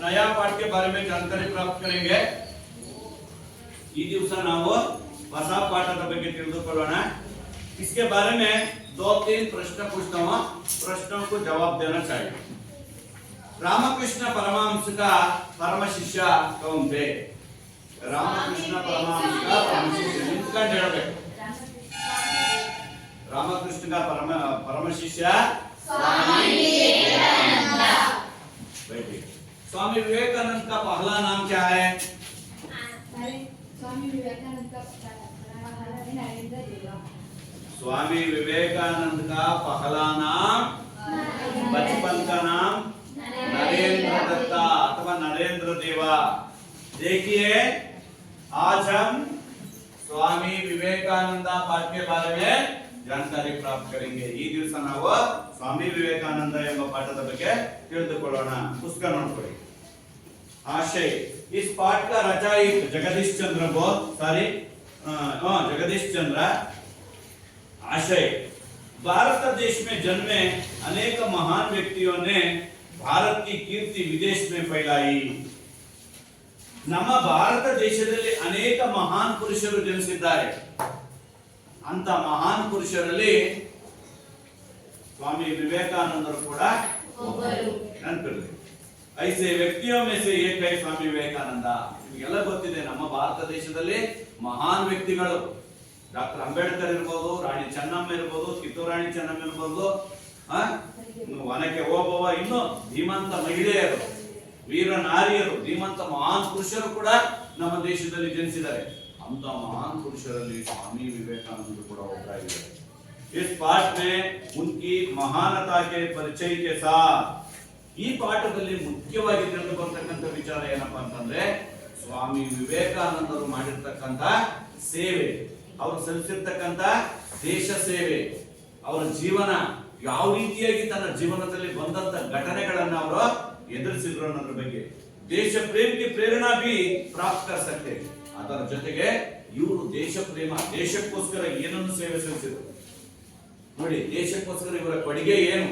नया पाठ के बारे में जानकारी प्राप्त करेंगे ಈ ದಿವಸ ನಾವು ಹೊಸ ಪಾಠದ ಬಗ್ಗೆ ತಿಳಿದುಕೊಳ್ಳೋಣ इसके बारे में 2-3 प्रश्न पूछता हूं प्रश्नों को जवाब देना चाहिए रामकृष्ण परमहंस का परम शिष्य कौन थे रामकृष्ण परमहंस का परम शिष्य निंತ್ಕೊಂಡು ಹೇಳಬೇಕು रामकृष्ण का परम शिष्य स्वामी विवेकानंद बैठिए स्वामी विवेकानंद का पहला नाम क्या है स्वामी विवेकानंद का नरेंद्र देवा स्वामी विवेकानंद का पहला नाम बचपन का नाम नरेंद्र दत्ता अथवा नरेंद्र देवा देखिए आज हम स्वामी विवेकानंद पाठ के बारे में जानकारी प्राप्त करेंगे ಈ ದಿವಸ ನಾವು ಸ್ವಾಮಿ ವಿವೇಕಾನಂದ ಎಂಬ ಪಾಠದ ಬಗ್ಗೆ ತಿಳಿದುಕೊಳ್ಳೋಣ ಪುಸ್ತಕ ನೋಡ್ಕೊಳ್ಳಿ आशय इस पाठ का रचयिता जगदीश चंद्र बोस जगदीश चंद्र आशय भारत देश में जन्मे अनेक महान व्यक्तियों ने भारत की कीर्ति विदेश में फैलाई ನಮ್ಮ ಭಾರತ ದೇಶದಲ್ಲಿ ಅನೇಕ ಮಹಾನ್ ಪುರುಷರು ಜನಿಸಿದ್ದಾರೆ ಅಂತ ಮಹಾನ್ ಪುರುಷರಲ್ಲಿ ಸ್ವಾಮಿ ವಿವೇಕಾನಂದರು ಕೂಡ ಒಬ್ಬರು ನೆನಪಿರಲಿ ऐसे व्यक्तियों में से एक है स्वामी विवेकानंद ನಿಮಗೆಲ್ಲ ಗೊತ್ತಿದೆ ನಮ್ಮ ಭಾರತ ದೇಶದಲ್ಲಿ ಮಹಾನ್ ವ್ಯಕ್ತಿಗಳು ಡಾಕ್ಟರ್ ಅಂಬೇಡ್ಕರ್ ಇರಬಹುದು ರಾಣಿ ಚೆನ್ನಮ್ಮ ಇರಬಹುದು ಕಿತ್ತೂರು ರಾಣಿ ಚೆನ್ನಮ್ಮ ಇರಬಹುದು ವನಕೆ ಓಬವ್ವ ಇನ್ನು ಧೀಮಂತ ಮಹಿಳೆಯರು ವೀರ ನಾರಿಯರು ಧೀಮಂತ ಮಹಾನ್ ಪುರುಷರು ಕೂಡ ನಮ್ಮ ದೇಶದಲ್ಲಿ ಜನಿಸಿದ್ದಾರೆ ಅಂತ ಮಹಾನ್ ಪುರುಷರಲ್ಲಿ स्वामी विवेकानंद ಕೂಡ ಒಬ್ಬರಾಗಿದ್ದಾರೆ इस पाठ में उनकी महानता के परिचय के साथ ಈ ಪಾಠದಲ್ಲಿ ಮುಖ್ಯವಾಗಿ ತಿಳಿದು ಬರತಕ್ಕಂತ ವಿಚಾರ ಏನಪ್ಪಾ ಅಂತಂದ್ರೆ ಸ್ವಾಮಿ ವಿವೇಕಾನಂದರು ಮಾಡಿರ್ತಕ್ಕಂತ ಸೇವೆ ಅವರು ಸಲ್ಲಿಸಿರ್ತಕ್ಕಂತ ದೇಶ ಸೇವೆ ಅವರ ಜೀವನ ಯಾವ ರೀತಿಯಾಗಿ ತನ್ನ ಜೀವನದಲ್ಲಿ ಬಂದಂತ ಘಟನೆಗಳನ್ನ ಅವರು ಎದುರಿಸಿದ್ರು ಅನ್ನೋದ್ರ ಬಗ್ಗೆ ದೇಶ ಪ್ರೇಮಕ್ಕೆ ಪ್ರೇರಣಾ भी प्राप्त कर सकते ಅದರ ಜೊತೆಗೆ ಇವರು ದೇಶ ಪ್ರೇಮ ದೇಶಕ್ಕೋಸ್ಕರ ಏನನ್ನು ಸೇವೆ ಸಲ್ಲಿಸಿದ್ರು ನೋಡಿ ದೇಶಕ್ಕೋಸ್ಕರ ಇವರ ಕೊಡುಗೆ ಏನು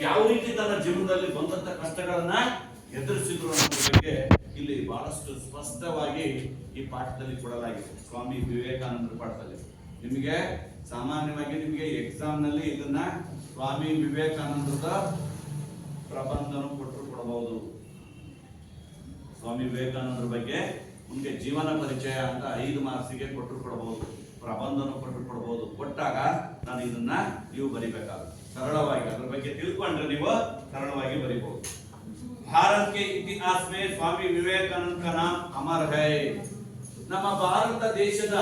ಯಾವ ರೀತಿ ತನ್ನ ಜೀವನದಲ್ಲಿ ಬಂದಂತ ಕಷ್ಟಗಳನ್ನ ಎದುರಿಸಿದ್ರು ಅನ್ನೋದ್ರ ಬಗ್ಗೆ ಇಲ್ಲಿ ಬಹಳಷ್ಟು ಸ್ಪಷ್ಟವಾಗಿ ಈ ಪಾಠದಲ್ಲಿ ಕೊಡಲಾಗಿದೆ ಸ್ವಾಮಿ ವಿವೇಕಾನಂದರ ಪಾಠದಲ್ಲಿ ನಿಮಗೆ ಸಾಮಾನ್ಯವಾಗಿ ನಿಮಗೆ ಎಕ್ಸಾಮ್ ನಲ್ಲಿ ಇದನ್ನ ಸ್ವಾಮಿ ವಿವೇಕಾನಂದರ ಪ್ರಬಂಧನ ಕೊಡಬಹುದು ಸ್ವಾಮಿ ವಿವೇಕಾನಂದರ ಬಗ್ಗೆ ನಿಮಗೆ ಜೀವನ ಪರಿಚಯ ಅಂತ 5 ಮಾರ್ಕ್ಸಿಗೆ ಕೊಡಬಹುದು ಪ್ರಬಂಧನ ಕೊಡಬಹುದು ಕೊಟ್ಟಾಗ ನಾನು ಇದನ್ನ ನೀವು ಬರಿಬೇಕಾಗುತ್ತೆ सरलವಾಗಿ ಅದರ ಬಗ್ಗೆ ತಿಳ್ಕೊಂಡ್ರೆ ನೀವು सरलವಾಗಿ ಬರಿಬಹುದು भारत के इतिहास में स्वामी विवेकानंद का नाम अमर है ನಮ್ಮ ಭಾರತ ದೇಶದ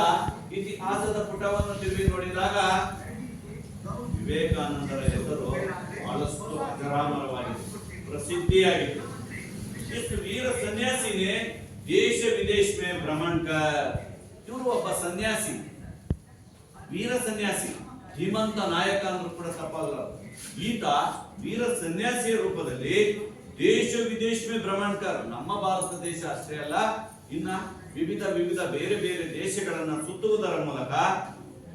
ಇತಿಹಾಸದ ಪುಟವನ್ನು ತಿರುಗಿ ನೋಡಿದಾಗ ವಿವೇಕಾನಂದರ ಹೆಸರು ಬಹಳಷ್ಟು ಅಜರಾಮರವಾಗಿದೆ ಪ್ರಸಿದ್ಧಿಯಾಗಿದೆ इस वीर सन्यासी ने देश विदेश में भ्रमण कर ಇವರು ಒಬ್ಬ ಸನ್ಯಾಸಿ ವೀರ ಸನ್ಯಾಸಿ ಧೀಮಂತ ನಾಯಕ ಅಂದ್ರೂ ಕೂಡ ತಪ್ಪಲ್ಲ ಈತ ವೀರ ಸನ್ಯಾಸಿಯ ರೂಪದಲ್ಲಿ ದೇಶ ವಿದೇಶ में भ्रमण कर ನಮ್ಮ ಭಾರತ ದೇಶ ಅಷ್ಟೇ ಅಲ್ಲ ಇನ್ನ ವಿವಿಧ ಬೇರೆ ಬೇರೆ ದೇಶಗಳನ್ನ ಸುತ್ತುವುದರ ಮೂಲಕ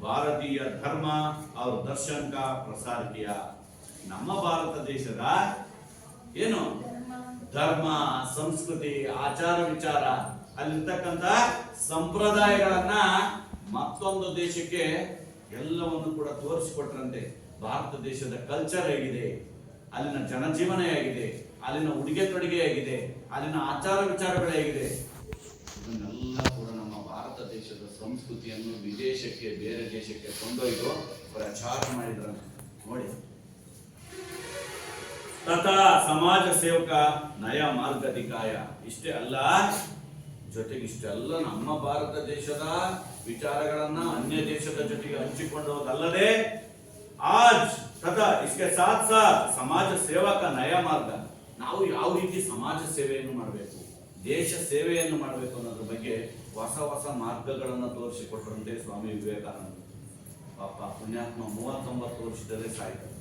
ಭಾರತೀಯ ಧರ್ಮ और दर्शन का प्रसार किया ನಮ್ಮ ಭಾರತ ದೇಶದ ಏನು ಧರ್ಮ ಸಂಸ್ಕೃತಿ ಆಚಾರ ವಿಚಾರ ಅಲ್ಲಿರ್ತಕ್ಕಂತ ಸಂಪ್ರದಾಯಗಳನ್ನ ಮತ್ತೊಂದು ದೇಶಕ್ಕೆ ಎಲ್ಲವನ್ನು ಕೂಡ ತೋರಿಸಿಕೊಟ್ರಂತೆ ಭಾರತ ದೇಶದ ಕಲ್ಚರ್ ಹೇಗಿದೆ ಅಲ್ಲಿನ ಜನಜೀವನ ಹೇಗಿದೆ ಅಲ್ಲಿನ ಉಡುಗೆ ತೊಡುಗೆ ಹೇಗಿದೆ ಅಲ್ಲಿನ ಆಚಾರ ವಿಚಾರಗಳು ಹೇಗಿದೆ ಇದನ್ನೆಲ್ಲ ಕೂಡ ನಮ್ಮ ಭಾರತ ದೇಶದ ಸಂಸ್ಕೃತಿಯನ್ನು ವಿದೇಶಕ್ಕೆ ಬೇರೆ ದೇಶಕ್ಕೆ ಕೊಂಡೊಯ್ದು ಪ್ರಚಾರ ಮಾಡಿದ್ರಂತೆ ನೋಡಿ ತಥಾ ಸಮಾಜ ಸೇವಕ ನಯ ಮಾರ್ಗ ದಿಕ್ಕಾಯ ಇಷ್ಟೇ ಅಲ್ಲ ಜೊತೆಗೆ ಇಷ್ಟೆಲ್ಲ ನಮ್ಮ ಭಾರತ ದೇಶದ ವಿಚಾರಗಳನ್ನ ಅನ್ಯ ದೇಶದ ಜೊತೆಗೆ ಹಂಚಿಕೊಳ್ಳುವುದಲ್ಲದೆ ಆಜ್ ತಥಾ इसके साथ साथ ಸಮಾಜ ಸೇವಕ ನಯ ಮಾರ್ಗ ನಾವು ಯಾವ ರೀತಿ ಸಮಾಜ ಸೇವೆಯನ್ನು ಮಾಡಬೇಕು ದೇಶ ಸೇವೆಯನ್ನು ಮಾಡಬೇಕು ಅನ್ನೋದ್ರ ಬಗ್ಗೆ ಹೊಸ ಮಾರ್ಗಗಳನ್ನು ತೋರಿಸಿಕೊಟ್ಟರಂತೆ ಸ್ವಾಮಿ ವಿವೇಕಾನಂದ ಪಾಪ ಪುಣ್ಯಾತ್ಮ 39 ವರ್ಷದಲ್ಲೇ ಸಾಯ್ತಾರೆ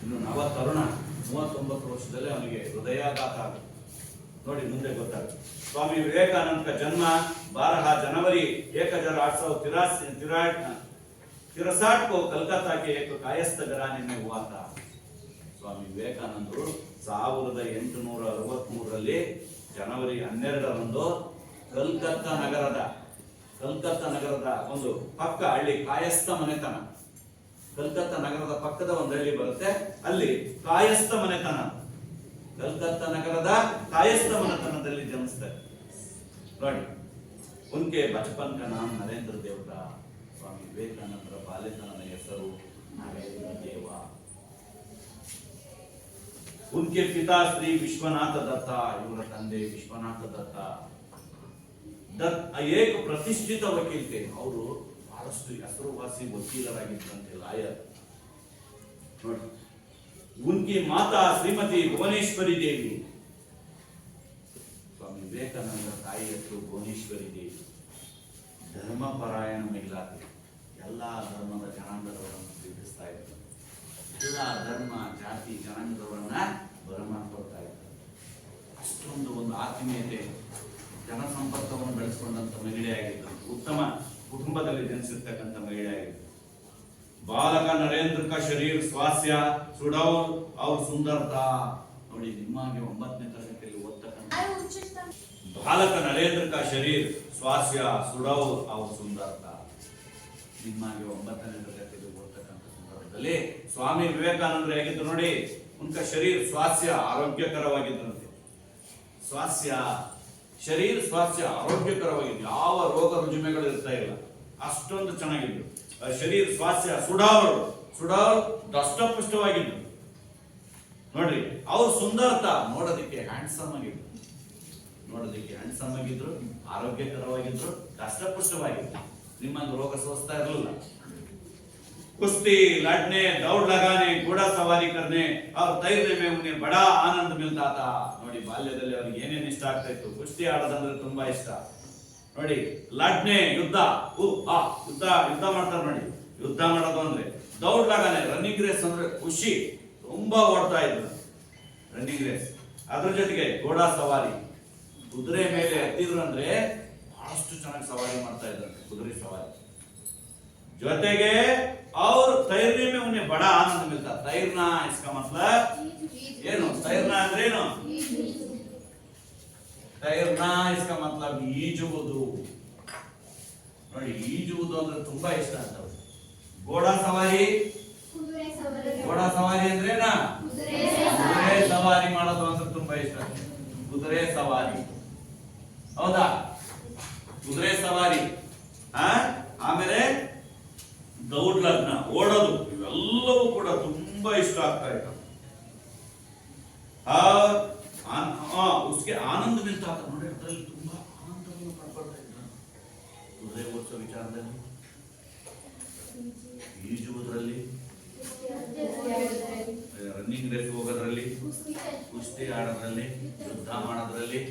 ಇನ್ನು ನವ ತರುಣ 39 ವರ್ಷದಲ್ಲೇ ಅವನಿಗೆ ಹೃದಯಾಘಾತ ಆಗುತ್ತೆ ನೋಡಿ ಮುಂದೆ ಗೊತ್ತಾಗುತ್ತೆ स्वामी विवेकानंद का जन्म 12 जनवरी 1863 को कलकत्ता के एक कायस्थ घराने में हुआ था स्वामी विवेकानंद 1863 ಜನವರಿ 12ರಂದು ಕಲ್ಕತ್ತಾ ನಗರದ ಒಂದು ಪಕ್ಕ ಹಳ್ಳಿ ಕಾಯಸ್ಥ ಮನೆತನ, ಕಲ್ಕತ್ತಾ ನಗರದ ಪಕ್ಕದ ಒಂದು ಹಳ್ಳಿ ಬರುತ್ತೆ, ಅಲ್ಲಿ ಕಾಯಸ್ಥ ಮನೆತನ, ಕಲ್ಕತ್ತಾ ನಗರದ ಕಾಯಸ್ಥ ಮನೆತನದಲ್ಲಿ ಜನಿಸ್ತಾರೆ ನೋಡಿ. ಉನ್ಕೆ ಬಚಪನ್ ಕಾ ನಾಮ್ ನರೇಂದ್ರ ದೇವತಾ, ಸ್ವಾಮಿ ವಿವೇಕಾನಂದರ ಬಾಲ್ಯತನದ ಹೆಸರು ನರೇಂದ್ರ ದೇವ. ಉನ್ಕೆ ಪಿತಾ ಶ್ರೀ ವಿಶ್ವನಾಥ ದತ್ತ, ಇವರ ತಂದೆ ವಿಶ್ವನಾಥ ದತ್ತ ಏಕ ಪ್ರತಿಷ್ಠಿತ ವಕೀಲ್ತೆ, ಅವರು ಬಹಳಷ್ಟು ಹೆಸರುವಾಸಿ ವಕೀಲರಾಗಿದ್ದಂತೆ, ಲಾಯರ್ ನೋಡಿ. ಉನ್ಕಿ ಮಾತಾ ಶ್ರೀಮತಿ ಭುವನೇಶ್ವರಿ ದೇವಿ, ಸ್ವಾಮಿ ವಿವೇಕಾನಂದ ತಾಯಿ ಹೆಸರು ಭುವನೇಶ್ವರಿ ದೇವಿ. ಧರ್ಮಪರಾಯಣ ಮಹಿಳಾತೆ, ಎಲ್ಲಾ ಧರ್ಮದ ಜನಾಂಗದವರನ್ನು ಪ್ರೀತಿಸ್ತಾ ಇದ್ದಾರೆ, ಎಲ್ಲಾ ಧರ್ಮ ಜಾತಿ ಜನಾಂಗದವರನ್ನ ಬರಮಾಡ್ಕೊಳ್ತಾ ಇದ್ದಾರೆ. ಅಷ್ಟೊಂದು ಒಂದು ಆತ್ಮೀಯತೆ, ಜನಸಂಪರ್ಕವನ್ನು ಬೆಳೆಸಿಕೊಂಡಂತ ಮಹಿಳೆಯಾಗಿದ್ದರು, ಉತ್ತಮ ಕುಟುಂಬದಲ್ಲಿ ಜನಿಸಿರ್ತಕ್ಕಂಥ ಮಹಿಳೆಯಾಗಿದ್ದರು. ಬಾಲಕ ನರೇಂದ್ರ ಕಾ ಶರೀರ್ ಸ್ವಾಸ್ಯ ಸುಡೌಲ್ ಅವ್ರ ಸುಂದರತಾ ನೋಡಿ. ನಿಮಗೆ 9ನೇ ತರಗತಿಯಲ್ಲಿ ಓದ್ತಕ್ಕಂಥ ಬಾಲಕ ನರೇಂದ್ರ ಕಾ ಶರೀರ್ ಸ್ವಾಸ್ಯ ಸುಡೌಲ್ ಅವ್ರ ಸುಂದರತಾ, ನಿಮಗೆ 9ನೇ ತರಗತಿಯಲ್ಲಿ ಓದ್ತಕ್ಕಂಥ ಸಂದರ್ಭದಲ್ಲಿ ಸ್ವಾಮಿ ವಿವೇಕಾನಂದರು ಹೇಗಿದ್ರು ನೋಡಿ. ಉನ್ಕ ಶರೀರ್ ಸ್ವಾಸ್ಯ ಆರೋಗ್ಯಕರವಾಗಿದ್ದಂತೆ, ಸ್ವಾಸ್ಯ ಶರೀರ ಸ್ವಾಸ್ಥ್ಯ ಆರೋಗ್ಯಕರವಾಗಿದ್ದು, ಯಾವ ರೋಗ ರುಜಿಮೆಗಳು ಇರ್ತಾ ಇಲ್ಲ, ಅಷ್ಟೊಂದು ಚೆನ್ನಾಗಿದ್ರು. ಶರೀರ ಸ್ವಾಸ್ಥ್ಯ ಸುಡಾವ್ ದಷ್ಟಪುಷ್ಟವಾಗಿದ್ರು ನೋಡ್ರಿ. ಅವ್ರ ಸುಂದರತಾ ನೋಡೋದಕ್ಕೆ ಹ್ಯಾಂಡ್ಸಮ್ ಆಗಿದ್ರು, ಆರೋಗ್ಯಕರವಾಗಿದ್ರು, ದಷ್ಟಪುಷ್ಟವಾಗಿದ್ರು, ನಿಮ್ಮಂದು ರೋಗ ಸೋಸ್ತಾ ಇರಲಿಲ್ಲ. कुश्ती लड़ने दौड़ लगाने घोड़ा सवारी करने और तैरने में उन्हें बड़ा आनंद मिलता था ನೋಡಿ. ಬಾಲ್ಯದಲ್ಲಿ ಅವರಿಗೆ ಏನೇನು ಇಷ್ಟ ಆಗ್ತಾ ಇತ್ತು, ಕುಸ್ತಿ ಆಡೋದಂದ್ರೆ ತುಂಬಾ ಇಷ್ಟ ನೋಡಿ. ಲಡ್ನೆ ಯುದ್ಧ ಮಾಡ್ತಾರೆ ನೋಡಿ, ಯುದ್ಧ ಮಾಡೋದು ಅಂದ್ರೆ. ದೌಡ್ ಲಗಾನೆ ರನ್ನಿಂಗ್ ರೇಸ್ ಅಂದ್ರೆ ಖುಷಿ, ತುಂಬಾ ಓಡ್ತಾ ಇದ್ರು ರನ್ನಿಂಗ್ ರೇಸ್. ಅದ್ರ ಜೊತೆಗೆ ಘೋಡಾ ಸವಾರಿ, ಕುದುರೆ ಮೇಲೆ ಹತ್ತಿದ್ರು ಅಂದ್ರೆ ಬಹಳಷ್ಟು ಚೆನ್ನಾಗಿ ಸವಾರಿ ಮಾಡ್ತಾ ಇದ್ರು, ಕುದುರೆ ಸವಾರಿ. ಜೊತೆಗೆ और तैरने में उन्हें बड़ा आनंद मिलता. तैरना इसका मतलब ಏನು? तैरना ಅಂದ್ರೆ ಏನು? तैरना इसका मतलब ಈಜುವುದು ನೋಡಿ. ಈಜುವುದು ಅಂದ್ರೆ ತುಂಬಾ ಇಷ್ಟ ಅಂತ. ಘೋಡಾ ಸವಾರಿ ಅಂದ್ರೇನಾ? ಕುದುರೆ ಸವಾರಿ ಮಾಡೋದು ಅಂದ್ರೆ ತುಂಬಾ ಇಷ್ಟ. ಕುದುರೆ ಸವಾರಿ, ಹೌದಾ? ಕುದುರೆ ಸವಾರಿ, ಆಮೇಲೆ ದೌಡ್ ಲಗ್ನ, ಓಡೋದು, ಇವೆಲ್ಲವೂ ಕೂಡ ತುಂಬಾ ಇಷ್ಟ ಆಗ್ತಾ ಇತ್ತು. उसके आनंद मिलता था ನೋಡಿ. ಅದರಲ್ಲಿ ತುಂಬಾ ಆನಂದವನ್ನು ಪಡ್ಕೊಳ್ತಾ ಇದ್ರು. ಕುದುರೆ ಓಡಿಸೋ ವಿಚಾರದಲ್ಲಿ, ಈಜುವುದರಲ್ಲಿ, ರನ್ನಿಂಗ್ ರೇಸ್ ಹೋಗೋದ್ರಲ್ಲಿ, ಕುಸ್ತಿ ಆಡೋದ್ರಲ್ಲಿ, ಯುದ್ಧ ಮಾಡೋದ್ರಲ್ಲಿ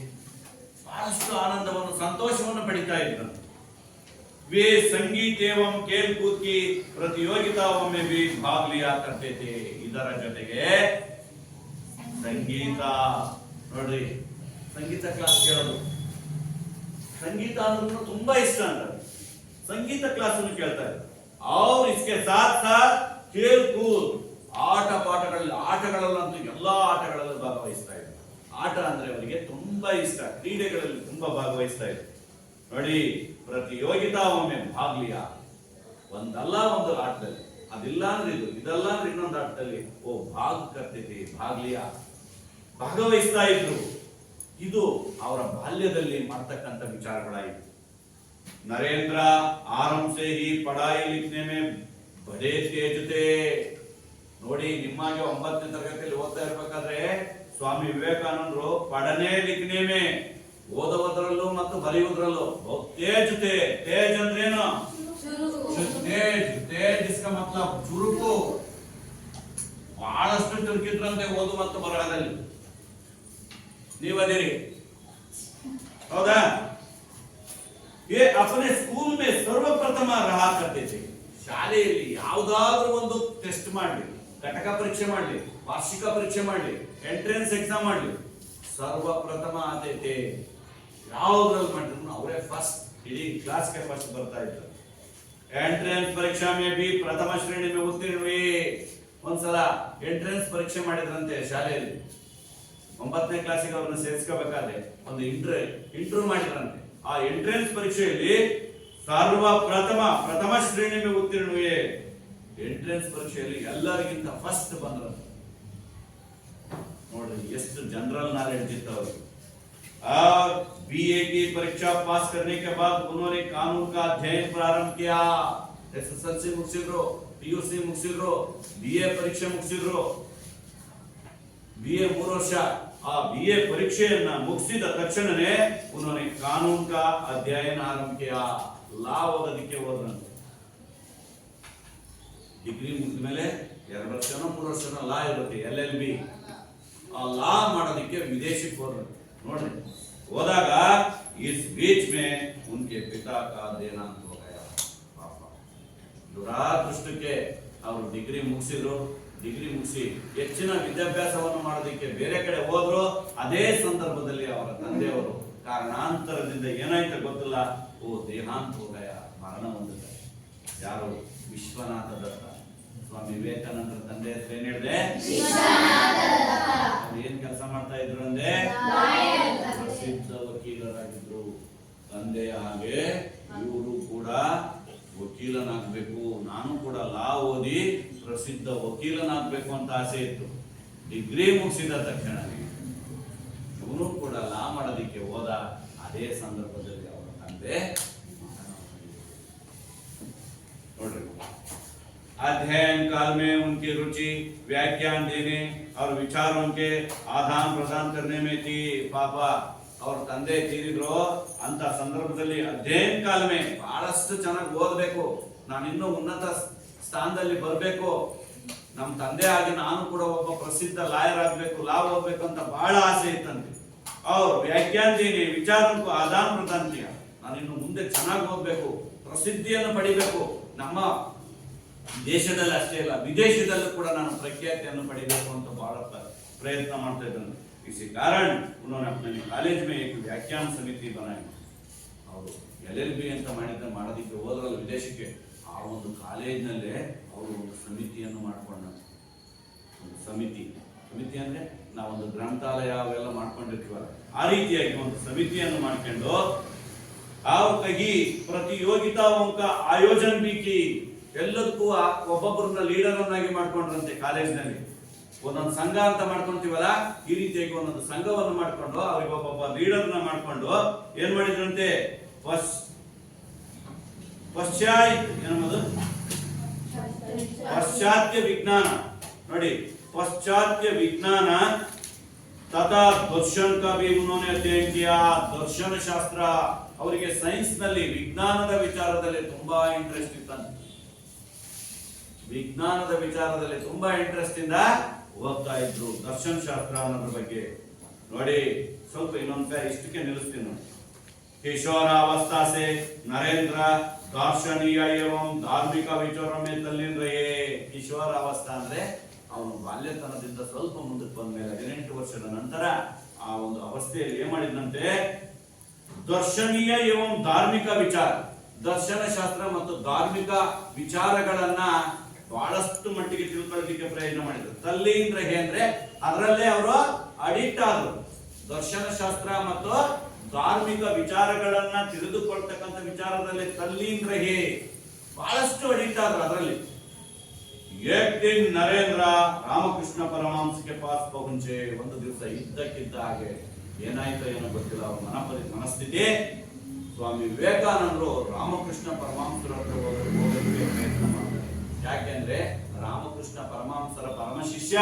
ಬಹಳಷ್ಟು ಆನಂದವನ್ನು, ಸಂತೋಷವನ್ನು ಪಡಿತಾ ಇದ್ರು. वे संगीत एवं खेल कूद की प्रतियोगिताओं में भी भाग लिया करते थे. ಇದರ ಜೊತೆಗೆ ಸಂಗೀತ ನೋಡ್ರಿ, ಸಂಗೀತ ಕ್ಲಾಸ್ ಕೇಳೋದು, ಸಂಗೀತ ಅನ್ನೋದು ತುಂಬಾ ಇಷ್ಟ ಅಂತ ಸಂಗೀತ ಕ್ಲಾಸ್ ಅನ್ನು ಕೇಳ್ತಾರೆ. और इसके साथ साथ खेल कूद, ಆಟಗಳಲ್ಲಂತೂ ಎಲ್ಲಾ ಆಟಗಳಲ್ಲಿ ಭಾಗವಹಿಸ್ತಾ ಇದ್ರು. ಆಟ ಅಂದ್ರೆ ಅವರಿಗೆ ತುಂಬಾ ಇಷ್ಟ, ಕ್ರೀಡೆಗಳಲ್ಲಿ ತುಂಬಾ ಭಾಗವಹಿಸ್ತಾ ಇದ್ರು ನೋಡಿ. ಪ್ರತಿಯೋಗಿತಾ ಒಮ್ಮೆ ಭಾಗ ಲಿಯಾ, ಒಂದಲ್ಲ ಒಂದು ಆಟದಲ್ಲಿ, ಅದಿಲ್ಲ ಅಂದ್ರೆ ಇದಲ್ಲ ಅಂದ್ರೆ ಇನ್ನೊಂದು ಆಟದಲ್ಲಿ ಭಾಗ ಲಿಯಾ, ಭಾಗವಹಿಸ್ತಾ ಇದ್ರು. ಇದು ಅವರ ಬಾಲ್ಯದಲ್ಲಿ ಮಾಡ್ತಕ್ಕಂಥ ವಿಚಾರಗಳಾಯಿತು. ನರೇಂದ್ರ ಆರಂಭ ಸೇ ಹಿ ಪಢಾಯಿ ಲಿಖನೆ ಮೇ ಬಡೇ ತೇಜ್ ಥೇ ನೋಡಿ. ನಿಮಗೆ 9ನೇ ತರಗತಿಯಲ್ಲಿ ಓದ್ತಾ ಇರ್ಬೇಕಾದ್ರೆ ಸ್ವಾಮಿ ವಿವೇಕಾನಂದರು ಪಢನೆ ಲಿಖನೆ ಮೇ, ಓದುವುದರಲ್ಲೂ ಮತ್ತು ಬರೆಯುವುದರಲ್ಲೂ ತೇಜ್ ಅಂದ್ರೇನು? ತೇಜ್ ಇಸ್ಕ ಮತ್ಲಬ್ ಚುರುಕು, ಬಹಳಷ್ಟು ಚುರುಕಿದ್ರಂತೆ ಓದು ಮತ್ತು ಬರಹದಲ್ಲಿ. ನೀವದಿರಿ, ಹೌದಾ? ये अपने स्कूल में सर्वप्रथम रहा करते थे. ಶಾಲೆಯಲ್ಲಿ ಯಾವುದಾದ್ರೂ ಒಂದು ಟೆಸ್ಟ್ ಮಾಡಲಿ, ಘಟಕ ಪರೀಕ್ಷೆ ಮಾಡಲಿ, ವಾರ್ಷಿಕ ಪರೀಕ್ಷೆ ಮಾಡಲಿ, ಎಂಟ್ರೆನ್ಸ್ ಎಕ್ಸಾಮ್ ಮಾಡಲಿ, ಸರ್ವಪ್ರಥಮ ಆತೈತೆ. ಯಾವುದ್ರಲ್ಲಿ ಮಾಡಿದ್ರು ಅವರೇ ಫಸ್ಟ್, ಇಡೀ ಕ್ಲಾಸ್ಗೆ ಫಸ್ಟ್ ಬರ್ತಾ ಇದ್ರು. ಎಂಟ್ರೆನ್ಸ್ ಪರೀಕ್ಷಾ ಮೇ ಬಿ ಪ್ರಥಮ ಶ್ರೇಣಿ ಮೇ ಉತ್ತೀರ್ಣವಿ. ಒಂದ್ಸಲ ಎಂಟ್ರೆನ್ಸ್ ಪರೀಕ್ಷೆ ಮಾಡಿದ್ರಂತೆ ಶಾಲೆಯಲ್ಲಿ, 9ನೇ ಕ್ಲಾಸಿಗೆ ಅವ್ರನ್ನ ಸೇರಿಸ್ಕೋಬೇಕಾದ್ರೆ ಒಂದು ಇಂಟರ್ವ್ಯೂ ಮಾಡಿದ್ರಂತೆ. ಆ ಎಂಟ್ರೆನ್ಸ್ ಪರೀಕ್ಷೆಯಲ್ಲಿ ಪ್ರಥಮ ಶ್ರೇಣಿ में उत्तीर्ण हुए. ಎಂಟ್ರೆನ್ಸ್ ಪರೀಕ್ಷೆಯಲ್ಲಿ ಎಲ್ಲರಿಗಿಂತ ಫಸ್ಟ್ ಬಂದ್ರಂತೆ. ನೋಡ್ರಿ ಎಷ್ಟು ಜನರಲ್ ನಾಲೆಡ್ಜ್ ಇತ್ತು ಅವ್ರಿಗೆ. और बीए की परीक्षा पास करने के बाद उन्होंने कानून का अध्ययन प्रारंभ किया. एसएसएलसी मुगिसिದ್ರು, PUC मुगिसिದ್ರು, BA ಪರೀಕ್ಷೆ ಮುಗಿಸಿದ್ರು. BA 3 ವರ್ಷ. ಆ BA ಪರೀಕ್ಷೆಯನ್ನ ಮುಗಿಸಿದ ತಕ್ಷಣನೇ उन्होंने कानून का अध्ययन आरंभ किया. ಲಾ ಓದೋದಕ್ಕೆ ಹೋದ್ರಂತೆ. ಡಿಗ್ರಿ ಮುಗಿದ ಮೇಲೆ 2 ವರ್ಷನೋ 3 ವರ್ಷನೋ ಲಾ ಇರುತ್ತೆ, LLB. ಆ ಲಾ ಮಾಡೋದಕ್ಕೆ ವಿದೇಶಕ್ಕೆ ಹೋದ್ರಂತೆ. ನೋಡ್ರಿ ಹೋದಾಗ इस बीच में उनके पिता का देहांत हो गया. ಪಾಪ ದುರಾದೃಷ್ಟಕ್ಕೆ ಅವರು ಡಿಗ್ರಿ ಮುಗಿಸಿ ಹೆಚ್ಚಿನ ವಿದ್ಯಾಭ್ಯಾಸವನ್ನು ಮಾಡೋದಕ್ಕೆ ಬೇರೆ ಕಡೆ ಹೋದ್ರು. ಅದೇ ಸಂದರ್ಭದಲ್ಲಿ ಅವರ ತಂದೆಯವರು ಕಾರಣಾಂತರದಿಂದ ಏನಾಯ್ತು ಗೊತ್ತಿಲ್ಲ, ದೇಹಾಂತ हो गया, ಮರಣ ಹೊಂದಿದ್ದಾರೆ. ಯಾರು? ವಿಶ್ವನಾಥ ದತ್ತ. ಸ್ವಾಮಿ ವಿವೇಕಾನಂದರ ತಂದೆ ಹೆಸರು ಏನ್ ಹೇಳಿದೆ? ಏನ್ ಕೆಲಸ ಮಾಡ್ತಾ ಇದ್ರು ಅಂದ್ರೆ ಪ್ರಸಿದ್ಧ ವಕೀಲರಾಗಿದ್ರು. ತಂದೆ ಹಾಗೆ ಇವರು ಕೂಡ ವಕೀಲನಾಗ್ಬೇಕು, ನಾನು ಕೂಡ ಲಾ ಓದಿ ಪ್ರಸಿದ್ಧ ವಕೀಲನಾಗ್ಬೇಕು ಅಂತ ಆಸೆ ಇತ್ತು. ಡಿಗ್ರಿ ಮುಗಿಸಿದ ತಕ್ಷಣ ಇವನು ಕೂಡ ಲಾ ಮಾಡೋದಿಕ್ಕೆ ಹೋದ. ಅದೇ ಸಂದರ್ಭದಲ್ಲಿ ಅವರ ತಂದೆ ನೋಡ್ರಿ. अध्ययन काल में उनकी रुचि व्याख्यान देने और विचारों के आदान प्रदान करने में थी. पापा ಅವ್ರ ತಂದೆ ತೀರಿದ್ರು ಅಂತ ಸಂದರ್ಭದಲ್ಲಿ ಅಧ್ಯಯನ ಕಾಲ ಮೇ ಬಹಳಷ್ಟು ಚೆನ್ನಾಗಿ ಓದಬೇಕು, ನಾನು ಇನ್ನೂ ಉನ್ನತ ಸ್ಥಾನದಲ್ಲಿ ಬರಬೇಕು, ನಮ್ಮ ತಂದೆ ಆಗಿ ನಾನು ಕೂಡ ಒಬ್ಬ ಪ್ರಸಿದ್ಧ ಲಾಯರ್ ಆಗ್ಬೇಕು, ಲಾ ಓದಬೇಕು ಅಂತ ಬಹಳ ಆಸೆ ಇತ್ತಂತೆ. ಅವ್ರು ವ್ಯಾಖ್ಯಾನ ದೇನೆ ವಿಚಾರಕ್ಕೂ ಆದಾನ ಪ್ರದಾನ ಕಿಯ. ನಾನು ಇನ್ನು ಮುಂದೆ ಚೆನ್ನಾಗಿ ಓದಬೇಕು, ಪ್ರಸಿದ್ಧಿಯನ್ನು ಪಡಿಬೇಕು, ನಮ್ಮ ದೇಶದಲ್ಲಿ ಅಷ್ಟೇ ಇಲ್ಲ ವಿದೇಶದಲ್ಲೂ ಕೂಡ ನಾನು ಪ್ರಖ್ಯಾತಿಯನ್ನು ಪಡಿಬೇಕು ಅಂತ ಬಹಳ ಪ್ರಯತ್ನ ಮಾಡ್ತಾ ಇದ್ದಾನೆ. इसी कारण उन्होंने अपने कॉलेज में एक व्याख्यान समिति बनाई. ಅವರು LLB ಅಂತ ಮಾಡೋದಕ್ಕೆ ಹೋದ್ರಲ್ಲ ವಿದೇಶಕ್ಕೆ, ಆ ಒಂದು ಕಾಲೇಜ್ನಲ್ಲೇ ಅವರು ಒಂದು ಸಮಿತಿಯನ್ನು ಮಾಡ್ಕೊಂಡ್ರು. ಒಂದು ಸಮಿತಿ ಅಂದ್ರೆ ನಾವೊಂದು ಗ್ರಂಥಾಲಯ ಅವೆಲ್ಲ ಮಾಡ್ಕೊಂಡಿರ್ತೀವಲ್ಲ, ಆ ರೀತಿಯಾಗಿ ಒಂದು ಸಮಿತಿಯನ್ನು ಮಾಡ್ಕೊಂಡು ಅವ್ರ ಕೈ ಪ್ರತಿಯೋಗಿತಾओं का आयोजन भी की. ಎಲ್ಲದಕ್ಕೂ ಒಬ್ಬೊಬ್ಬರನ್ನ ಲೀಡರ್ ಅನ್ನಾಗಿ ಮಾಡ್ಕೊಂಡ್ರಂತೆ. ಕಾಲೇಜ್ನಲ್ಲಿ ಒಂದೊಂದು ಸಂಘ ಅಂತ ಮಾಡ್ಕೊಂತೀವಲ್ಲ, ಈ ರೀತಿಯಾಗಿ ಒಂದೊಂದು ಸಂಘವನ್ನು ಮಾಡ್ಕೊಂಡು ಅವ್ರಿಗೆ ಒಬ್ಬೊಬ್ಬ ಲೀಡರ್ನ ಮಾಡ್ಕೊಂಡು ಏನ್ ಮಾಡಿದ್ರಂತೆ, ಪಾಶ್ಚಾತ್ಯ ವಿಜ್ಞಾನ ನೋಡಿ, ಪಾಶ್ಚಾತ್ಯ ವಿಜ್ಞಾನ ತಥಾ ದರ್ಶನ್ का भी उन्होंने अध्ययन किया. ದರ್ಶನ ಶಾಸ್ತ್ರ ಅವರಿಗೆ ಸೈನ್ಸ್ ನಲ್ಲಿ ವಿಜ್ಞಾನದ ವಿಚಾರದಲ್ಲಿ ತುಂಬಾ ಇಂಟ್ರೆಸ್ಟ್ ಇತ್ತಂತೆ. ವಿಜ್ಞಾನದ ವಿಚಾರದಲ್ಲಿ ತುಂಬಾ ಇಂಟ್ರೆಸ್ಟ್ ಇಂದ ಓದ್ತಾ ಇದ್ರು. ದರ್ಶನ ಶಾಸ್ತ್ರ ಅನ್ನೋದ್ರ ಬಗ್ಗೆ ನೋಡಿ, ಸ್ವಲ್ಪ ಇನ್ನೊಂದು ಇಷ್ಟಕ್ಕೆ ನಿಲ್ಲಿಸ್ತೀನಿ ನೋಡಿ. किशोरावस्था से नरेंद्र दार्शनिक एवं धार्मिक विचारों में तल्लीन रहे. ಕಿಶೋರಾವಸ್ಥಾ ಅಂದ್ರೆ ಅವನು ಬಾಲ್ಯತನದಿಂದ ಸ್ವಲ್ಪ ಮುಂದಕ್ಕೆ ಬಂದ ಮೇಲೆ 18 ವರ್ಷದ ನಂತರ ಆ ಒಂದು ಅವಸ್ಥೆಯಲ್ಲಿ ಏನ್ ಮಾಡಿದಂತೆ, ದರ್ಶನೀಯ ಏವಂ ಧಾರ್ಮಿಕ ವಿಚಾರ, ದರ್ಶನ ಶಾಸ್ತ್ರ ಮತ್ತು ಧಾರ್ಮಿಕ ವಿಚಾರಗಳನ್ನ ಬಹಳಷ್ಟು ಮಟ್ಟಿಗೆ ತಿಳ್ಕೊಳ್ಳೋದಕ್ಕೆ ಪ್ರಯತ್ನ ಮಾಡಿದ್ರು. ತಲ್ಲೀನ್ ರಹೆ ಅಂದ್ರೆ ಅದರಲ್ಲೇ ಅವರು ಅಡಿಕ್ಟ್ ಆದ್ರು. ದರ್ಶನ ಶಾಸ್ತ್ರ ಮತ್ತು ಧಾರ್ಮಿಕ ವಿಚಾರಗಳನ್ನ ತಿಳಿದುಕೊಳ್ತಕ್ಕಂಥ ವಿಚಾರದಲ್ಲಿ ತಲ್ಲೀನ್ ರಹೆ, ಬಹಳಷ್ಟು ಅಡಿಕ್ಟ್ ಆದ್ರು ಅದರಲ್ಲಿ. एक दिन नरेंद्र रामकृष्ण परमहंस के पास पहुंचे. ಒಂದು ದಿವಸ ಇದ್ದಕ್ಕಿದ್ದ ಹಾಗೆ ಏನಾಯ್ತೋ ಏನೋ ಗೊತ್ತಿಲ್ಲ, ಅವ್ರ ಮನಸ್ಥಿತಿ ಸ್ವಾಮಿ ವಿವೇಕಾನಂದರು ರಾಮಕೃಷ್ಣ ಪರಮಹಂಸರ ಹತ್ರ ಹೋಗೋದಕ್ಕೆ ಪ್ರಯತ್ನ ಮಾಡ್ತಾರೆ. ಯಾಕೆಂದ್ರೆ ರಾಮಕೃಷ್ಣ ಪರಮಹಂಸರ ಪರಮ ಶಿಷ್ಯ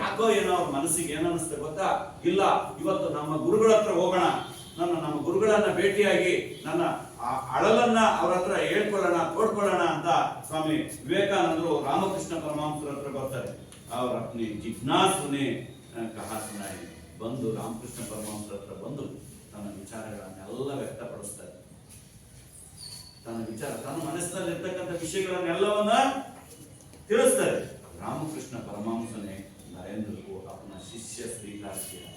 ಯಾಕೋ ಏನೋ ಅವ್ರ ಮನಸ್ಸಿಗೆ ಏನನ್ನಿಸ್ತೆ ಗೊತ್ತಾ, ಇಲ್ಲ ಇವತ್ತು ನಮ್ಮ ಗುರುಗಳ ಹತ್ರ ಹೋಗೋಣ, ನಮ್ಮ ಗುರುಗಳನ್ನ ಭೇಟಿಯಾಗಿ ನನ್ನ ಅಳಲನ್ನ ಅವ್ರ ಹತ್ರ ಹೇಳ್ಕೊಳ್ಳೋಣ, ತೋಡ್ಕೊಳ್ಳೋಣ ಅಂತ ಸ್ವಾಮಿ ವಿವೇಕಾನಂದರು ರಾಮಕೃಷ್ಣ ಪರಮಹಂಸರ ಹತ್ರ ಬರ್ತಾರೆ. ಅವ್ರ ಅಪ್ನಿ ಜಿಜ್ಞಾಸುನೆ ಕಹಾ ಸುನಾಯಿ, ಬಂದು ರಾಮಕೃಷ್ಣ ಪರಮಹಂಸರ ಹತ್ರ ಬಂದು ತನ್ನ ವಿಚಾರಗಳನ್ನೆಲ್ಲ ವ್ಯಕ್ತಪಡಿಸ್ತಾರೆ. ತನ್ನ ಮನಸ್ಸಿನಲ್ಲಿ ಇರ್ತಕ್ಕಂಥ ವಿಷಯಗಳನ್ನೆಲ್ಲವನ್ನ ತಿಳಿಸ್ತಾರೆ. ರಾಮಕೃಷ್ಣ ಪರಮಹಂಸನೇ ನರೇಂದ್ರಗೂ अपना ಶಿಷ್ಯ ಸ್ವೀಕಾರ किया.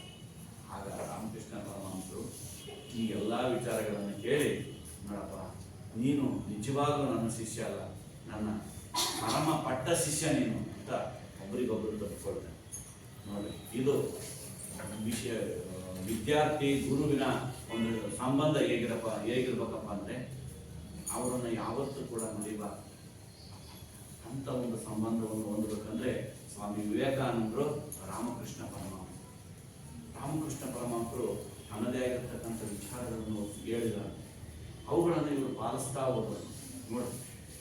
ಆಗ ರಾಮಕೃಷ್ಣ ಪರಮಹಂಸರು ಈ ಎಲ್ಲಾ ವಿಚಾರಗಳನ್ನು ಕೇಳಿ, ನೋಡಪ್ಪ ನೀನು ನಿಜವಾಗ್ಲೂ ನನ್ನ ಶಿಷ್ಯ ಅಲ್ಲ, ನನ್ನ ಪರಮ ಪಟ್ಟ ಶಿಷ್ಯ ನೀನು ಅಂತ ಒಬ್ಬರಿಗೊಬ್ಬರು ತಪ್ಪಿಕೊಳ್ತಾರೆ. ಇದು ವಿಷಯ ವಿದ್ಯಾರ್ಥಿ ಗುರುವಿನ ಒಂದು ಸಂಬಂಧ ಹೇಗಿರ್ಬೇಕಪ್ಪ ಅಂದ್ರೆ ಅವರನ್ನು ಯಾವತ್ತೂ ಕೂಡ ಮರಿಬಾರ್ದು. ಅಂತ ಒಂದು ಸಂಬಂಧವನ್ನು ಹೊಂದಬೇಕಂದ್ರೆ ಸ್ವಾಮಿ ವಿವೇಕಾನಂದರು ರಾಮಕೃಷ್ಣ ಪರಮಹಂಸರು ತನ್ನದೇ ಆಗಿರ್ತಕ್ಕಂಥ ವಿಚಾರಗಳನ್ನು ಹೇಳಿದ್ದಾರೆ. ಅವುಗಳನ್ನು ಇವರು ಪಾಲಿಸ್ತಾ ಹೋದರು. ನೋಡಿ,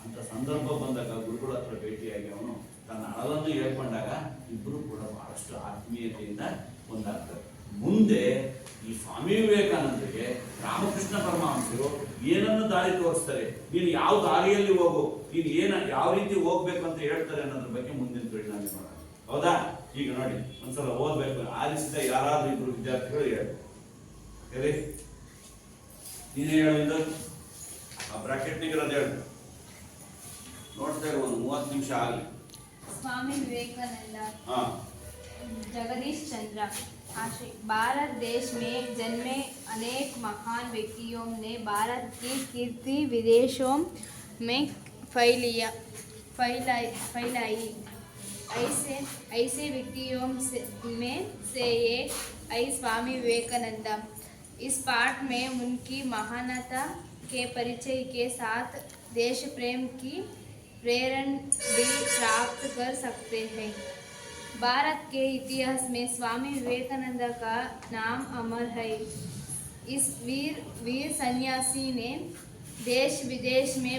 ಅಂತ ಸಂದರ್ಭ ಬಂದಾಗ ಗುರುಗಳ ಹತ್ರ ಭೇಟಿಯಾಗಿ ಅವನು ತನ್ನ ಅಳಲನ್ನು ಹೇಳ್ಕೊಂಡಾಗ ಇಬ್ಬರು ಕೂಡ ಬಹಳಷ್ಟು ಆತ್ಮೀಯತೆಯಿಂದ ಒಂದಾಗ್ತಾರೆ. ಮುಂದೆ ಈ ಸ್ವಾಮಿ ವಿವೇಕಾನಂದರಿಗೆ ರಾಮಕೃಷ್ಣ ಪರಮಹಂಸರು ಏನನ್ನು ದಾರಿ ತೋರಿಸ್ತಾರೆ, ನೀನು ಯಾವ ದಾರಿಯಲ್ಲಿ ಹೋಗು, ನೀನು ಯಾವ ರೀತಿ ಹೋಗ್ಬೇಕು ಅಂತ ಹೇಳ್ತಾರೆ ಅನ್ನೋದ್ರ ಬಗ್ಗೆ ಮುಂದಿನ ಪರಿಣಾಮ ನೋಡೋಣ. ಹೌದಾ? ಈಗ ನೋಡಿ, ಒಂದ್ಸಲ ಓದ್ಬೇಕು. ಆಲಿಸಿದ ಯಾರಾದ್ರೂ ಇಬ್ರು ವಿದ್ಯಾರ್ಥಿಗಳು ಹೇಳಿ, ನೀನೇ ಹೇಳಿದ್ದು ಆ ಬ್ರಾಕೆಟ್ನಿಗಿರೋದು ಹೇಳು. ನೋಡ್ತಾ ಇರೋ ಒಂದು 30 ನಿಮಿಷ ಆಗಲಿ. स्वामी विवेकानंद हाँ जगदीश चंद्र आशय। भारत देश में जन्मे अनेक महान व्यक्तियों ने भारत की कीर्ति विदेशों में फैलाई। ऐसे व्यक्तियों में से एक स्वामी विवेकानंद। इस पाठ में उनकी महानता के परिचय के साथ देश प्रेम की प्रेरणा भी प्राप्त कर सकते हैं। भारत के इतिहास में स्वामी विवेकानंद का नाम अमर है। इस वीर सन्यासी ने देश विदेश में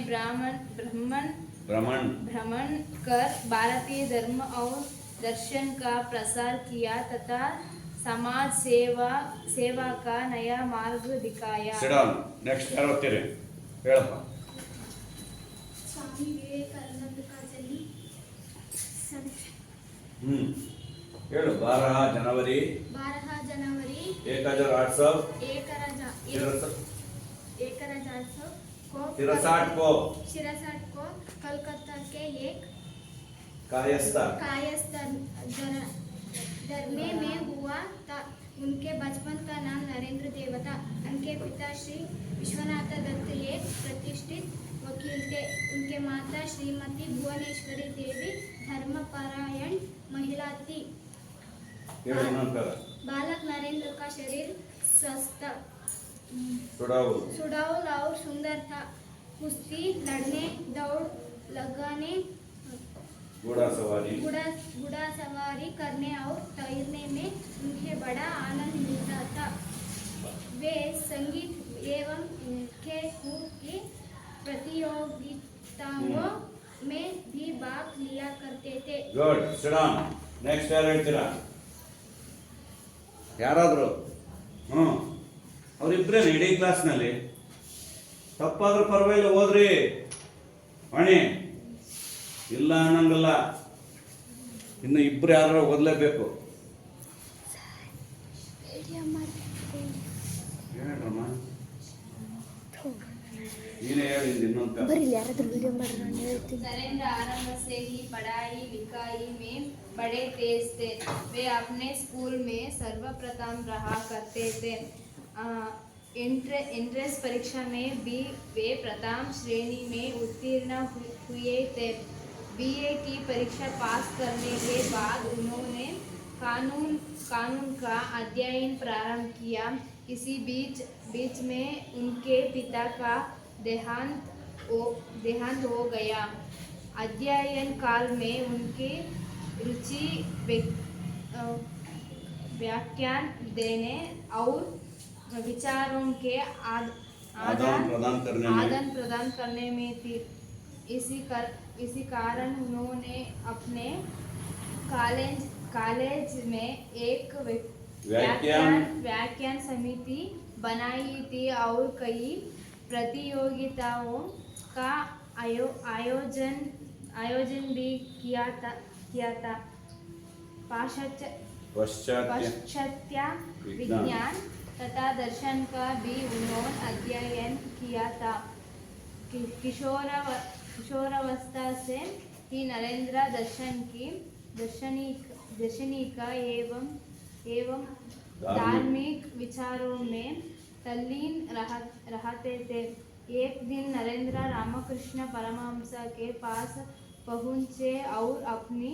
भ्रमण कर भारतीय धर्म और दर्शन का प्रसार किया तथा समाज सेवा का नया मार्ग दिखाया। नेक्स्ट यार होते ಹೇಳಪ್ಪ. स्वामी विवेकानंद का जन्म ಹೇಳು. 12 जनवरी 1863 को सिरसाट को कलकत्ता के एक कायस्थ धरने में हुआ था। उनके बचपन का नाम नरेंद्र देव था। उनके पिता श्री विश्वनाथ दत्त एक प्रतिष्ठित वकील थे। उनके माता श्रीमती भुवनेश्वरी देवी धर्मपरायण महिला थी। बालक नरेंद्र का शरीर स्वस्थ, सुडौल और सुंदर था। कुश्ती लड़ने, दौड़ लगाने, घोड़ा सवारी करने और तैरने में उन्हें बड़ा आनंद मिलता था। वे संगीत एवं खेल-कूद की प्रतियोगिताओं में भी भाग लिया करते थे। Good, sit down. नेक्स्ट ಯಾರು ಹೇಳ್ತೀರಾ? ಯಾರಾದರೂ? ಅವರಿಬ್ಬರೇ ಇಡೀ ಕ್ಲಾಸ್ನಲ್ಲಿ. ತಪ್ಪಾದ್ರೂ ಪರವಾಗಿಲ್ಲ, ಓದ್ರಿ. ವಾಣಿ ಇಲ್ಲ ಅನ್ನಂಗಲ್ಲ, ಇನ್ನು ಇಬ್ರು ಯಾರು ಓದಲೇಬೇಕು. ಏನಮ್ಮ ನೀನೇ ಹೇಳಿ ಇನ್ನೊಂದು. नरेंद्र आरंभ से ही पढ़ाई लिखाई में बड़े तेज थे। वे अपने स्कूल में सर्वप्रथम रहा करते थे। एंट्रेंस परीक्षा में भी वे प्रथम श्रेणी में उत्तीर्ण हुए थे। बीए की परीक्षा पास करने के बाद उन्होंने कानून का अध्ययन प्रारंभ किया। इसी बीच में उनके पिता का देहांत हो गया। अध्ययन काल में उनकी रुचि व्याख्यान देने और विचारों के आदान प्रदान करने में थी। इसी कारण उन्होंने अपने कॉलेज में एक व्याख्यान समिति बनाई थी और कई प्रतियोगिताओं का आयोजन भी किया था। पाश्चात्य विज्ञान तथा दर्शन का भी उन्होंने अध्ययन किया था। किशोरावस्था से ही नरेंद्र दार्शनिक एवं धार्मिक विचारों में तल्लीन रहते थे। एक दिन नरेंद्र रामकृष्ण परमहंस के पास पहुंचे और अपनी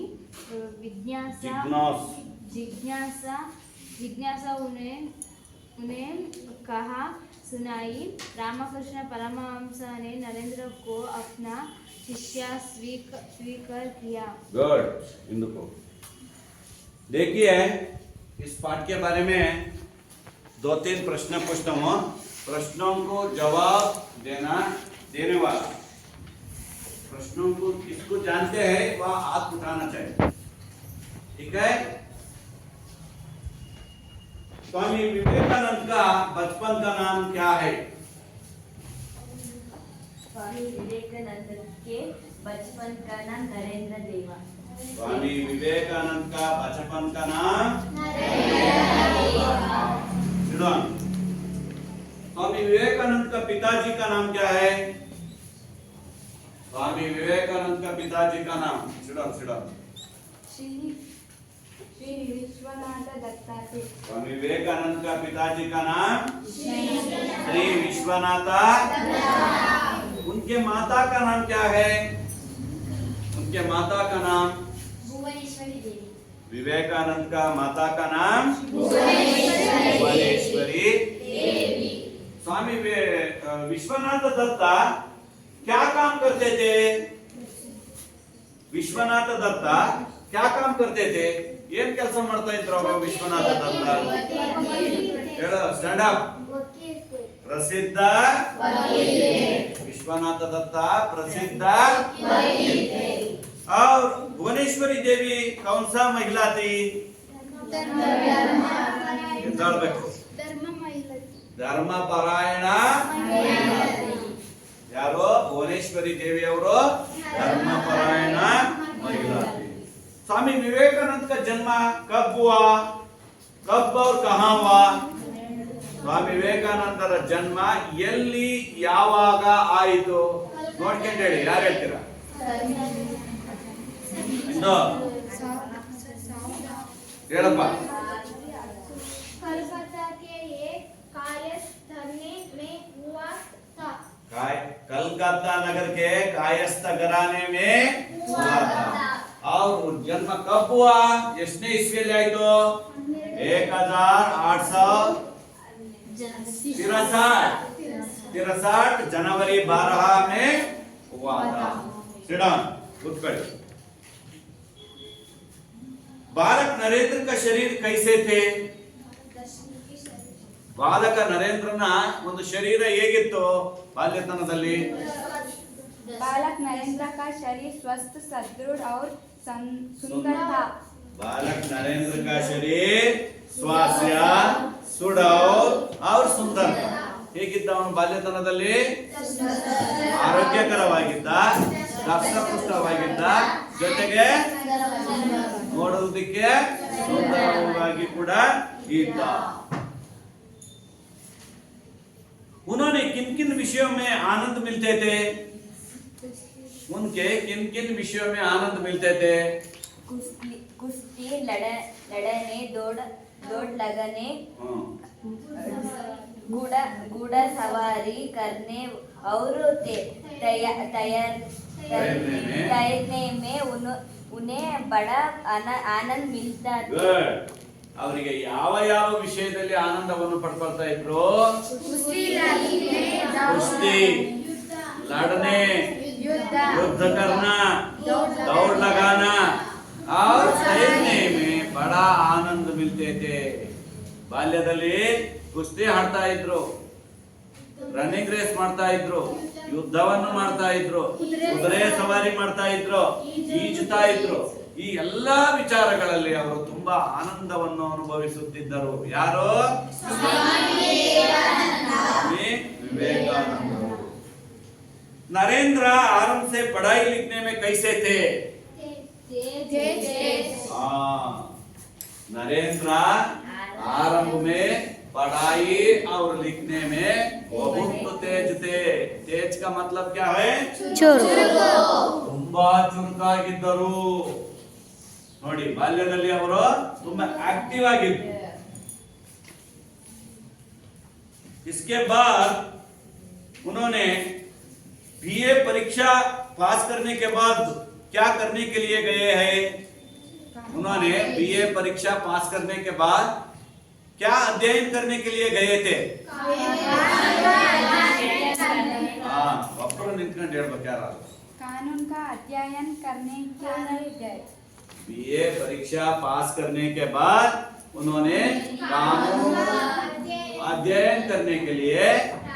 जिज्ञासा जिज्ञासा उन्हें कहा सुनाई। रामकृष्ण परमहंस ने नरेंद्र को अपना शिष्य स्वीकार किया। गुड। इनको देखिए, इस पाठ के बारे में 2-3 प्रश्न पूछता हूँ, प्रश्नों को जवाब देने वाला, प्रश्नों को किसको जानते हैं वह हाथ उठाना चाहिए, ठीक है। स्वामी विवेकानंद का बचपन का नाम क्या है? स्वामी विवेकानंद के बचपन का नाम नरेंद्र देवा। स्वामी विवेकानंद का बचपन का नाम स्वामी विवेकानंद का पिताजी का नाम क्या है? स्वामी विवेकानंद का पिताजी का नाम श्री विश्वनाथ दत्ता थे। स्वामी विवेकानंद का पिताजी का नाम श्री विश्वनाथ। उनके माता का नाम क्या है? उनके माता का नाम भुवनेश्वरी देवी। विवेकानंद का माता का नाम भुवनेश्वरी देवी। स्वामी विश्वनाथ दत्ता क्या काम करते थे? विश्वनाथ दत्ता क्या काम करते थे? ಏನ್ ಕೆಲಸ ಮಾಡ್ತಾ ಇದ್ರು ಅವರು ವಿಶ್ವನಾಥ ದತ್ತ? ಹೇಳು, ಸ್ಟ್ಯಾಂಡ್ ಅಪ್. ಪ್ರಸಿದ್ಧ विश्वनाथ दत्ता प्रसिद्ध। और भुवनेश्वरी देवी कौन सा महिला थी? ಧರ್ಮಪರಾಯಣ ಯಾರು? ಭುವನೇಶ್ವರಿ ದೇವಿ ಅವರು ಧರ್ಮಪರಾಯಣ महिला थी। स्वामी विवेकानंद का जन्म कब हुआ? कब और कहाँ हुआ? स्वामी ವಿವೇಕಾನಂದರ ಜನ್ಮ ಎಲ್ಲಿ ಯಾವಾಗ ಆಯಿತು ನೋಡ್ಕೊಂಡು ಹೇಳಿ, ಯಾರು ಹೇಳ್ತೀರಾ? ಹೇಳಪ್ಪ. कलकत्ता के एक कायस्थाने में हुआ था। कलकत्ता नगर के कायस्थ घराने में हुआ था। और जन्म कब हुआ? ಎಷ್ಟನೇ ಇಸ್ವಿಯಲ್ಲಿ ಆಯಿತು? 1863 जनवरी 12 में हुआ था। सिडन उत्कड़ी। बालक नरेंद्र का शरीर कैसे थे? ಬಾಲಕ ನರೇಂದ್ರನ ಒಂದು ಶರೀರ ಹೇಗಿತ್ತು ಬಾಲ್ಯತನದಲ್ಲಿ? बालक नरेंद्र का शरीर स्वस्थ, सदृढ़ और सुंदर था। बालक नरेंद्र का शरीर स्वास्थ्य, सुडौल और सुंदर था। ಹೇಗಿದ್ದ ಅವನು ಬಾಲ್ಯತನದಲ್ಲಿ? ಆರೋಗ್ಯಕರವಾಗಿದ್ದ, ದಷ್ಟಪುಷ್ಟವಾಗಿದ್ದ, ಜೊತೆಗೆ ನೋಡುವುದಕ್ಕೆ ಸುಂದರವಾಗಿ ಕೂಡ ಇದ್ದ। उन्होंने किन किन विषयों में आनंद मिलते थे? उनके किन किन विषयों में आनंद मिलते थे? कुश्ती लड़ने, दौड़ लगने, घोड़ा सवारी करने और तैरने में उन्हें बड़ा आनंद मिलता था। ಅವರಿಗೆ ಯಾವ ಯಾವ ವಿಷಯದಲ್ಲಿ ಆನಂದವನ್ನು ಪಡ್ಕೊಳ್ತಾ ಇದ್ರು? कुश्ती लड़ने, युद्ध करना, दौड़ लगाना और तैरने में बड़ा आनंद मिलते थे। ಬಾಲ್ಯದಲ್ಲಿ ಕುಸ್ತಿ ಆಡ್ತಾ ಇದ್ರು, ರನ್ನಿಂಗ್ ರೇಸ್ ಮಾಡ್ತಾ ಇದ್ರು, ಯುದ್ಧವನ್ನು ಮಾಡ್ತಾ ಇದ್ರು, ಕುದುರೆ ಸವಾರಿ ಮಾಡ್ತಾ ಇದ್ರು, ಈಜುತ್ತಾ ಇದ್ರು. ಈ ಎಲ್ಲಾ ವಿಚಾರಗಳಲ್ಲಿ ಅವರು ತುಂಬಾ ಆನಂದವನ್ನು ಅನುಭವಿಸುತ್ತಿದ್ದರು. ಯಾರು? ಸ್ವಾಮಿ विवेकानंद। नरेंद्र आरंभ से पढ़ाई लिखने में कैसे थे? नरेंद्र आरंभ में पढ़ाई और लिखने में बहुत तेज थे। तेज का मतलब क्या है? ತುಂಬಾ ಚುರುಕಾಗಿದ್ದರು ನೋಡಿ. ಬಾಲ್ಯದಲ್ಲಿ ಅವರು ತುಂಬಾ ಆಕ್ಟಿವ್ ಆಗಿದ್ರು. इसके बाद उन्होंने बीए परीक्षा पास करने के बाद क्या करने के लिए गए हैं? उन्होंने बीए परीक्षा पास करने के बाद क्या अध्ययन करने के लिए गए थे? हाँ, ಒಬ್ಬರು ನಿಂತ್ಕೊಂಡು ಹೇಳ್ಬೇಕು ಯಾರು? कानून का अध्ययन करने के लिए गए। बीए परीक्षा पास करने के बाद उन्होंने कानून अध्ययन करने के लिए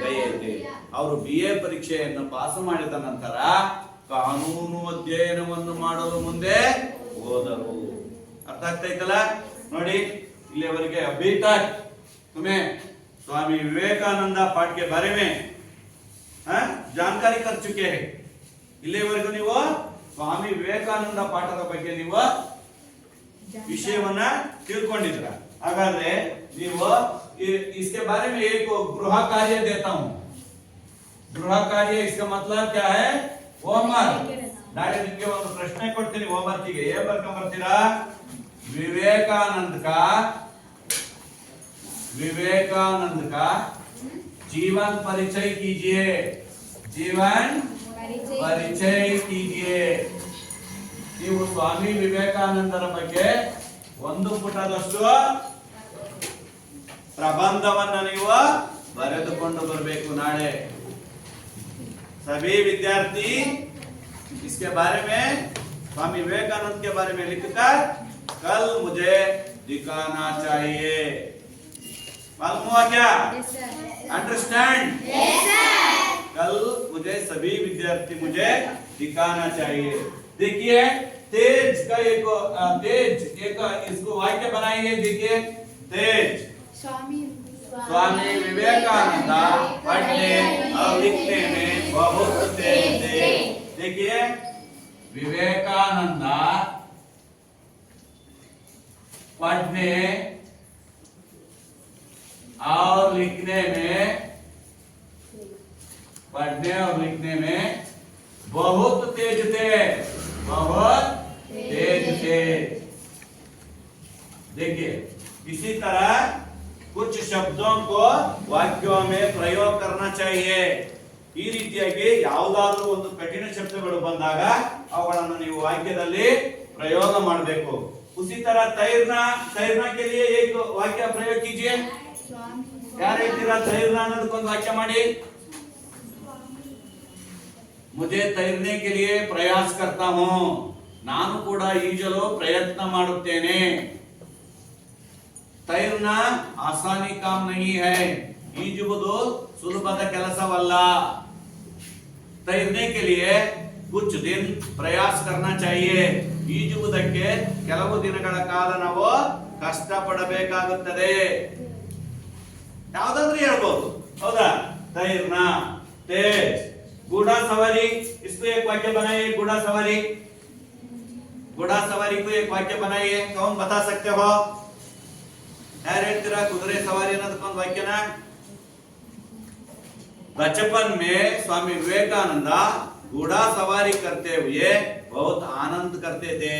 गए थे। ಅವರು ಬಿಎ ಪರೀಕ್ಷೆಯನ್ನು ಪಾಸ್ ಮಾಡಿದ ನಂತರ ಕಾನೂನು ಅಧ್ಯಯನವನ್ನು ಮಾಡಲು ಮುಂದೆ ಹೋದರು। ಅರ್ಥ ಆಗ್ತೈತಲ್ಲ? ನೋಡಿ ಇಲ್ಲಿವರೆಗೆ अभी तक तुम्हें स्वामी विवेकानंद पाठ के बारे में जानकारी कर चुके हैं। ಇಲ್ಲಿವರೆಗೂ ನೀವು ಸ್ವಾಮಿ ವಿವೇಕಾನಂದ ಪಾಠದ ಬಗ್ಗೆ ನೀವು ವಿಷಯವನ್ನ ತಿಳ್ಕೊಂಡಿದ್ರ। ಹಾಗಾದ್ರೆ ನೀವು इसके बारे में एक गृह कार्य देता हूं। गृह कार्य इसका मतलब क्या है? होमवर्क। ನಾಳೆ ನಿಮಗೆ ಒಂದು ಪ್ರಶ್ನೆ ಕೊಡ್ತೀನಿ ಹೋಮ್ವರ್ಕ್ ಗೆ। ಏನು ಬರ್ಕೊಂಡು ಬರ್ತೀರಾ? विवेकानंद का जीवन परिचय कीजिए। जीवन ಪರಿಚಯ कीजिए। ನೀವು ಸ್ವಾಮಿ ವಿವೇಕಾನಂದರ ಬಗ್ಗೆ ಒಂದು ಪುಟದಷ್ಟು ಪ್ರಬಂಧವನ್ನು ನೀವು ಬರೆದುಕೊಂಡು ಬರಬೇಕು ನಾಳೆ। सभी विद्यार्थी इसके बारे में स्वामी विवेकानंद के बारे में लिखकर कल मुझे दिखाना चाहिए। मालूम हुआ क्या? अंडरस्टैंड? कल मुझे सभी विद्यार्थी मुझे दिखाना चाहिए। देखिए तेज का एक इसको वाक्य बनाइए। देखिए तेज स्वामी विवेकानंद पढ़ने और लिखने में बहुत तेज थे। देखिए विवेकानंद पढ़ने और लिखने में बहुत तेज थे। बहुत तेज थे। देखिए इसी तरह कुछ शब्दों को वाक्यों में प्रयोग करना चाहिए। ಈ ರೀತಿಯಾಗಿ ಯಾವುದಾದರೂ ಒಂದು ಕಠಿಣ ಶಬ್ದಗಳು ಬಂದಾಗ ಅವುಗಳನ್ನು ನೀವು ವಾಕ್ಯದಲ್ಲಿ ಪ್ರಯೋಗ ಮಾಡಬೇಕು। उसी तरह तैरना के लिए एक वाक्य प्रयोग कीजिए। ಯಾರು ಹೇಳ್ತೀರಾ तैरना ಅನ್ನೋದಕ್ಕೊಂದು ವಾಕ್ಯ ಮಾಡಿ। मुझे तैरने के लिए प्रयास करता हूं। ನಾನು ಕೂಡ ಈಜಲು ಪ್ರಯತ್ನ ಮಾಡುತ್ತೇನೆ। तैरना आसानी काम नहीं है। ಈಜುವುದು ಸುಲಭದ ಕೆಲಸವಲ್ಲ। तैरने के लिए कुछ दिन प्रयास करना चाहिए। ಈಜುವುದಕ್ಕೆ ಕೆಲವು ದಿನಗಳ ಕಾಲ ನಾವು ಕಷ್ಟಪಡಬೇಕಾಗುತ್ತದೆ। ಯಾವುದಾದ್ರೂ ಹೇಳ್ಬೋದು ಹೌದಾ? तैरना तेज। घोड़ा सवारी इसको एक वाक्य बनाइए। घोड़ा सवारी को एक वाक्य बनाइए। कौन बता सकते हो? यार ಹೇಳ್ತೀರಾ ಕುದುರೆ ಸವಾರಿ ಅನ್ನೋದಕ್ಕೊಂದು ವಾಕ್ಯನ? बचपन में स्वामी विवेकानंद घोड़ा सवारी करते हुए बहुत आनंद करते थे।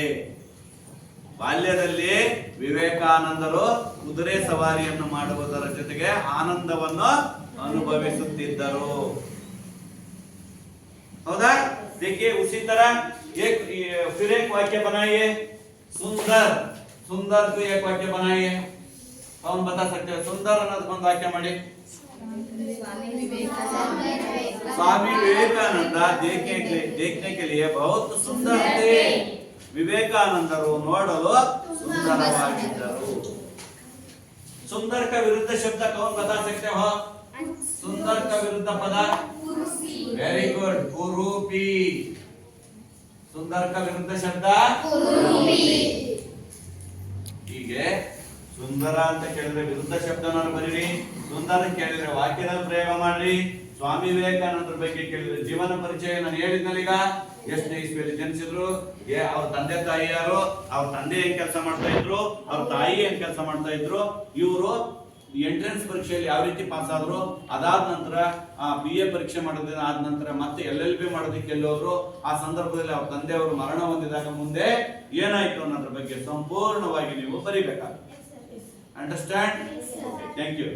ಬಾಲ್ಯದಲ್ಲಿ ವಿವೇಕಾನಂದರು ಕುದುರೆ ಸವಾರಿಯನ್ನು ಮಾಡುವುದರ ಜೊತೆಗೆ ಆನಂದವನ್ನು ಅನುಭವಿಸುತ್ತಿದ್ದರು। हौदा? देखिए उसी तरह फिर एक वाक्य बनाइए। सुंदर को एक वाक्य बनाइए। कौन बता सकते हो? सुंदर ಅನ್ನೋದಕ್ಕೊಂದು ವಾಕ್ಯ ಮಾಡಿ। स्वामी विवेकानंद देखने के लिए बहुत सुंदर थे। ವಿವೇಕಾನಂದರು ನೋಡಲು ಸುಂದರವಾಗಿದ್ದರು। सुंदर का विरुद्ध शब्द कौन बता सकते हो? सुंदर का विरुद्ध पद? वेरी गुड, कुरूपी। सुंदर का विरुद्ध शब्द ಹೀಗೆ ಸುಂದರ ಅಂತ ಕೇಳಿದ್ರೆ ವಿರುದ್ಧ ಶಬ್ದವನ್ನು ಬರೀರಿ। ಸುಂದರ ಕೇಳಿದ್ರೆ ವಾಕ್ಯದಲ್ಲಿ ಪ್ರಯೋಗ ಮಾಡ್ರಿ। ಸ್ವಾಮಿ ವಿವೇಕಾನಂದರ ಬಗ್ಗೆ ಕೇಳಿದ್ರೆ ಜೀವನ ಪರಿಚಯ ನಾನು ಹೇಳಿದ್ನಲ್ಲ ಈಗ ಎಷ್ಟನೇ ಇಸ್ವಿಯಲ್ಲಿ ಜನಿಸಿದ್ರು, ಅವ್ರ ತಂದೆ ತಾಯಿ ಯಾರು, ಅವ್ರ ತಂದೆ ಏನ್ ಕೆಲಸ ಮಾಡ್ತಾ ಇದ್ರು, ಅವ್ರ ತಾಯಿ ಏನ್ ಕೆಲಸ ಮಾಡ್ತಾ ಇದ್ರು, ಇವರು ಎಂಟ್ರೆನ್ಸ್ ಪರೀಕ್ಷೆಯಲ್ಲಿ ಯಾವ ರೀತಿ ಪಾಸ್ ಆದ್ರು, ಅದಾದ ನಂತರ BA ಪರೀಕ್ಷೆ ಮಾಡೋದ್ರ ಆದ ನಂತರ ಮತ್ತೆ LLB ಮಾಡೋದಕ್ಕೆ ಎಲ್ಲೋದ್ರು, ಆ ಸಂದರ್ಭದಲ್ಲಿ ಅವ್ರ ತಂದೆಯವರು ಮರಣ ಹೊಂದಿದಾಗ ಮುಂದೆ ಏನಾಯ್ತು ಅನ್ನೋದ್ರ ಬಗ್ಗೆ ಸಂಪೂರ್ಣವಾಗಿ ನೀವು ಬರೀಬೇಕಾಗುತ್ತೆ। ಅಂಡರ್ಸ್ಟ್ಯಾಂಡ್? Thank you.